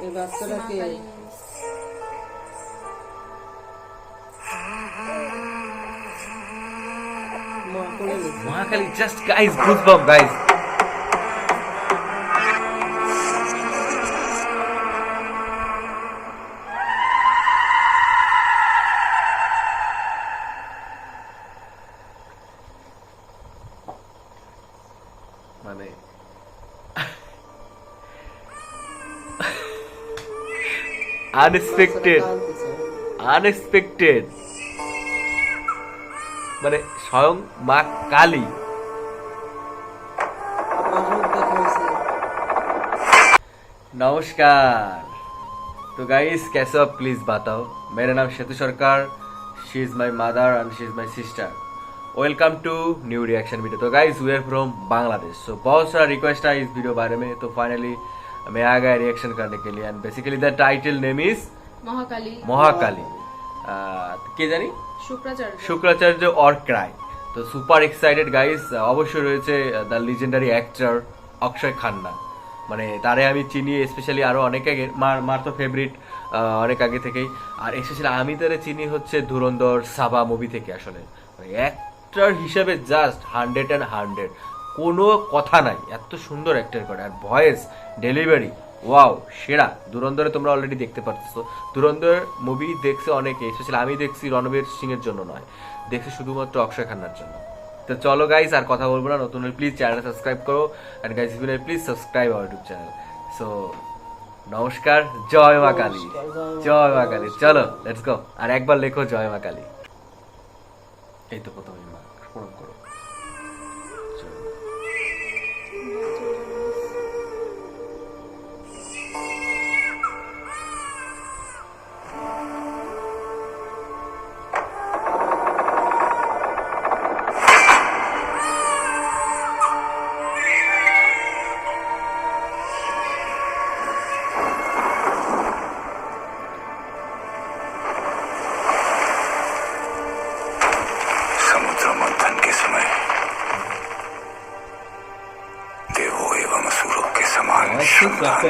এই বাচ্চাটাকে Mahakali just guys goosebump guys মানে আনএক্সপেক্টেড মানে স্বয়ং মা কালী। नमस्कार। तो गाइस कैसे हो आप प्लीज बताओ। मेरा नाम Setu Sarkar, she is my mother and she is my sister. Welcome to new reaction video. तो guys we are from Bangladesh. So बहुत सारा रिक्वेस्ट है इस वीडियो बारे में, तो फाइनली मैं आ गया रिएक्शन करने के लिए। And basically the title name is Mahakali. কে জানি শুক্রাচার্য অর ক্রাই। তো সুপার এক্সাইটেড গাইস। অবশ্যই রয়েছে the legendary actor Akshaye Khanna, মানে তারে আমি চিনি স্পেশালি আরো অনেক আগে, মার তো ফেভারিট অনেক আগে থেকেই। আর স্পেশালি আমি তারে চিনি হচ্ছে ধুরন্ধর সাবা মুভি থেকে। আসলে অ্যাক্টর হিসেবে জাস্ট 100 কোনো কথা নাই, এত সুন্দর অ্যাক্টর করে। আর ভয়েস ডেলিভারি ওয়াও সেরা। ধুরন্ধরে তোমরা অলরেডি দেখতে পাচ্ছ, ধুরন্ধর মুভি দেখছে অনেকে, স্পেশালি আমি দেখছি রণবীর সিং এর জন্য নয়, দেখছি শুধুমাত্র অক্ষয় খান্নার জন্য। তো চলো গাইস আর কথা বলবো না, নতুন প্লিজ চ্যানেল সাবস্ক্রাইব করো। And guys please subscribe our YouTube channel. So নমস্কার, জয় মা কালী, জয় মা কালী। চলো লেটস গো। আর একবার লেখো জয় মা কালী। এই তো প্রথমে মা প্রণাম করো।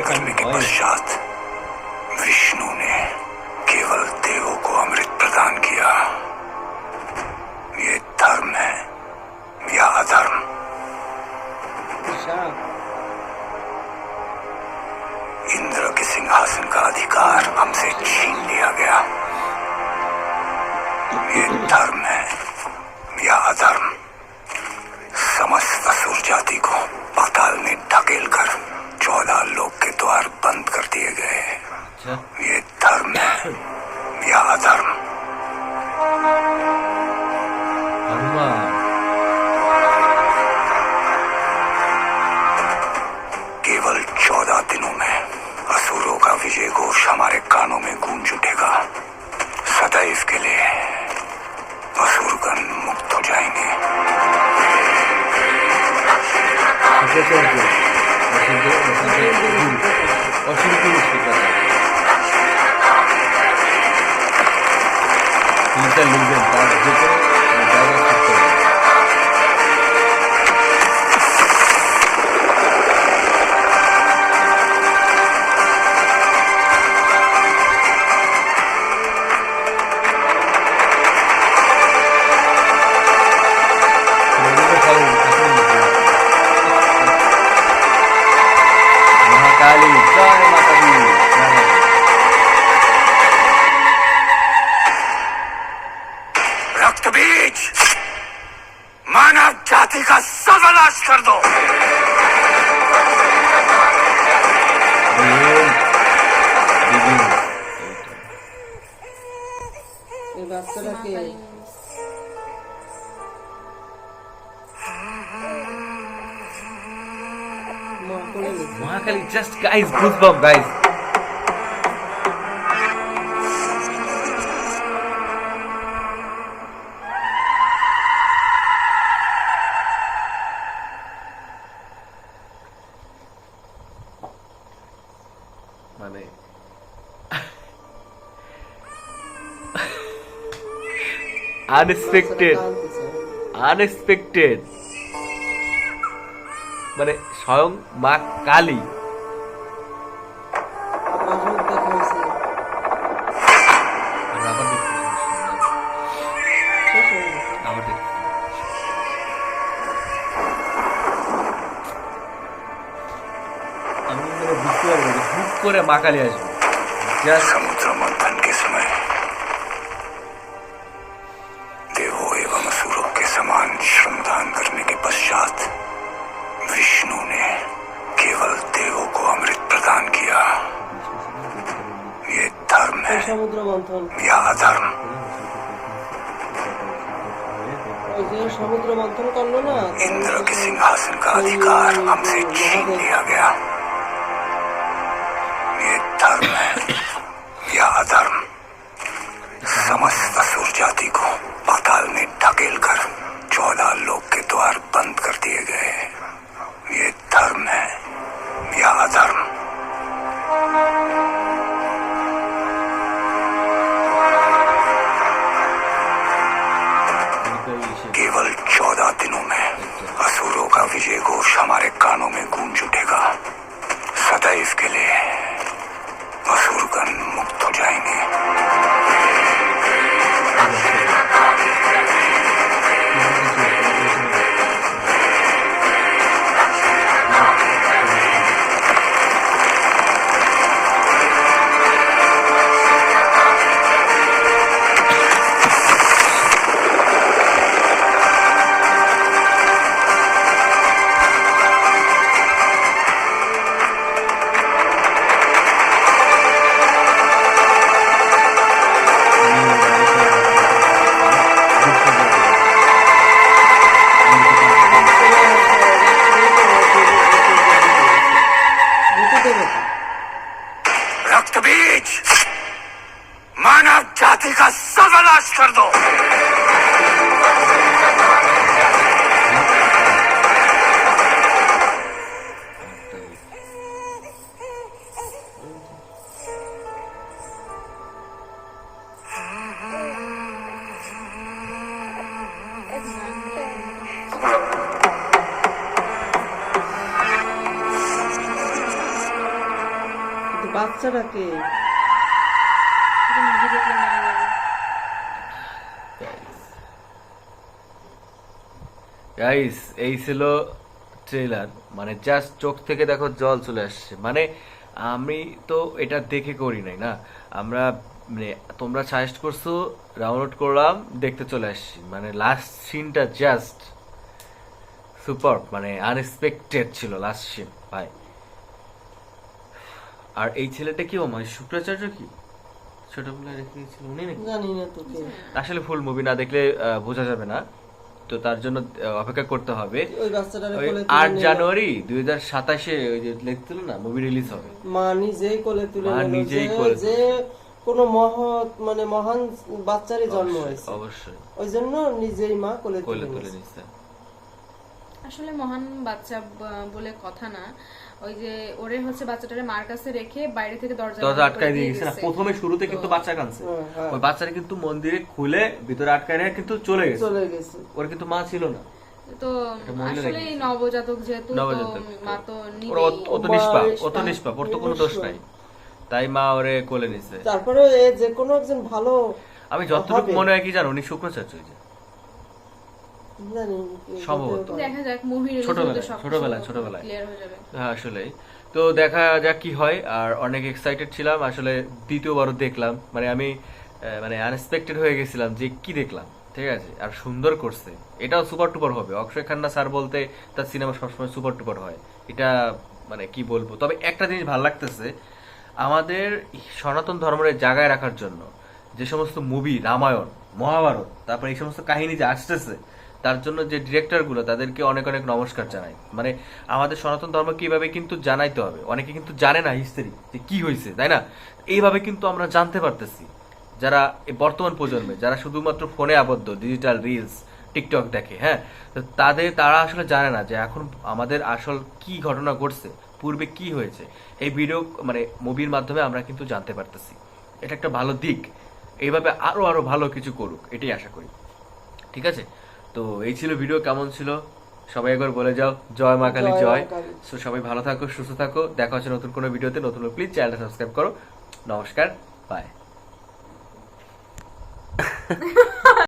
करने के पश्चात विष्णु ने केवल देवों को अमृत प्रदान किया। ये धर्म है या अधर्म? इंद्र के सिंहासन का अधिकार हमसे छीन लिया गया। ये धर्म है या अधर्म? समस्त असुर जाति को पाताल में ढकेल कर 14 लोक के द्वार बंद कर दिए गए। ये धर्म है या अधर्म? केवल 14 दिनों में असुरों का विजय घोष हमारे कानों में गूंज उठेगा। सदैव के लिए असुरगण मुक्त हो जाएंगे। रक्तबीज मानव जाति का सर्वनाश कर दो। এই বাচ্চাটাকে Mahakali just guys goosebump guys. মানে আনএক্সপেক্টেড মানে স্বয়ং মা কালী। পারবো না হুট করে মা কালী আসবে জাস্ট समुद्र मंथन के समय देवों एवं असुरों के समान श्रमदान करने के पश्चात विष्णु ने केवल देवों को अमृत प्रदान किया। ये धर्म ওই है সমুদ্র মন্থন, या अधर्म? ওই যে সমুদ্র মন্থন করলো না, इंद्र के सिंहासन का अधिकार हमसे छीन लिया गया। ये धर्म है या अधर्म? समस्त असुर जाति को पाताल में ढकेल कर 14 लोक के द्वार बंद कर दिए गए। ये धर्म है या अधर्म? केवल 14 दिनों में असुरों का विजय घोष हमारे कानों में गूंज उठेगा। सदैव के लिए असुरगण मुक्त हो जाएंगे। रक्त बीज मानव जाति का सर्वनाश कर दो। কিন্তু বাচ্চাটাকে গাইস এই ছিল ট্রেলার, মানে জাস্ট চোখ থেকে দেখো জল চলে আসছে। মানে আমি তো এটা দেখে করি নাই না, আমরা মানে তোমরা সাজেস্ট করছো, ডাউনলোড করলাম, দেখতে চলে আসছি। মানে লাস্ট সিনটা জাস্ট সুপার, মানে আনএক্সপেক্টেড ছিল লাস্ট সিন ভাই। আর এই ছেলেটা কি ও মানে শুক্রাচার্য কি ছোটবেলায় রেখে গেছিল উনি নাকি? জানি না তোকে, আসলে ফুল মুভি না দেখলে বোঝা যাবে না, তো তার জন্য অপেক্ষা করতে হবে। ওই বাচ্চাটারে ওই কোলে 8 তুলে জানুয়ারি 2027 ওই যে লিখছিল না মুভি রিলিজ হবে। মা নিজেই কোলে তুলে মা নিল, নিজেই যে- কোলে যে কোনো মহৎ মানে মহান বাচ্চারই জন্ম হয়েছে, অবশ্যই ওই জন্য নিজেই মা কোলে কোলে তুলে তুলে নিয়েছে। নিচ্ছে। আসলে মহান বাচ্চা বলে কথা না, ওই যে ওরে হচ্ছে বাচ্চাটারে মার কাছে রেখে বাইরে থেকে দরজা দরজা বন্ধ করে আটকায় দিয়ে দিয়ে গেছে না, গেছে। প্রথমে শুরুতে কিন্তু তো- বাচ্চা কাঁদছে, হ্যাঁ। ওই বাচ্চাটা কিন্তু মন্দিরে খুলে ভিতরে আটকায় রেখে কিন্তু চলে গেছে, চলে গেছে। ওর কিন্তু মা ছিল না। তো এটা মহিলা আসলে রেখে নবজাতক যেহেতু, তো নবজাতক। মা তো ওর নিবেই। অত নিষ্পাপ, নিষ্পাপ, অত নিষ্পাপ, ওর তো কোনো দোষ নাই, তাই মা ওরে কোলে নিছে। তারপরে এ যে কোনো একজন ভালো আমি যতটুকু হবে। মনে হয় কি জানো, উনি শুক্রাচার্য হয়েছে জানি সম্ভবত। দেখা যাক মুভির ছোটবেলায়। ক্লিয়ার হয়ে যাবে। হ্যাঁ আসলে তো দেখা যাক কি হয়। আর অনেক এক্সাইটেড ছিলাম আসলে, দ্বিতীয়বারও দেখলাম, মানে আমি মানে আনএক্সপেক্টেড হয়ে গেছিলাম যে কি দেখলাম, ঠিক আছে। আর সুন্দর করছে, এটাও সুপার টুপার হবে। অক্ষয় খান্না স্যার বলতে তার সিনেমা সবসময় সুপার টুপার হয়, এটা মানে কি বলবো। তবে একটা জিনিস ভালো লাগতেছে, আমাদের সনাতন ধর্মের জায়গায় রাখার জন্য যে সমস্ত মুভি, রামায়ণ, মহাভারত, তারপর এই সমস্ত কাহিনী যে আসতেছে, তার জন্য যে ডিরেক্টরগুলো তাদেরকে অনেক অনেক নমস্কার জানাই। মানে আমাদের সনাতন ধর্ম কিভাবে কিন্তু জানাইতে হবে, অনেকে কিন্তু জানে না হিস্ট্রি যে কি হয়েছে, তাই না? এইভাবে কিন্তু আমরা জানতে পারতেছি, যারা এই বর্তমান প্রজন্মে যারা শুধুমাত্র ফোনে আবদ্ধ, ডিজিটাল রিলস, টিকটক দেখে, হ্যাঁ, তো তারা আসলে জানে না যে এখন আমাদের আসল কি ঘটনা ঘটছে, পূর্বে কি হয়েছে। এই ভিডিও মানে মুভির মাধ্যমে আমরা কিন্তু জানতে পারতেছি, এটা একটা ভালো দিক। এইভাবে আরো আরো ভালো কিছু করুক, এটাই আশা করি, ঠিক আছে। তো এই ছিল ভিডিও, কেমন ছিল সবাই একবার বলে যাও। জয় মা কালী, জয় মা জয়। কালী। সো সবাই ভালো থাকো, সুস্থ থাকো, দেখা হচ্ছে নতুন কোনো ভিডিওতে। নতুন প্লিজ চ্যানেলটা সাবস্ক্রাইব করো। নমস্কার, বাই।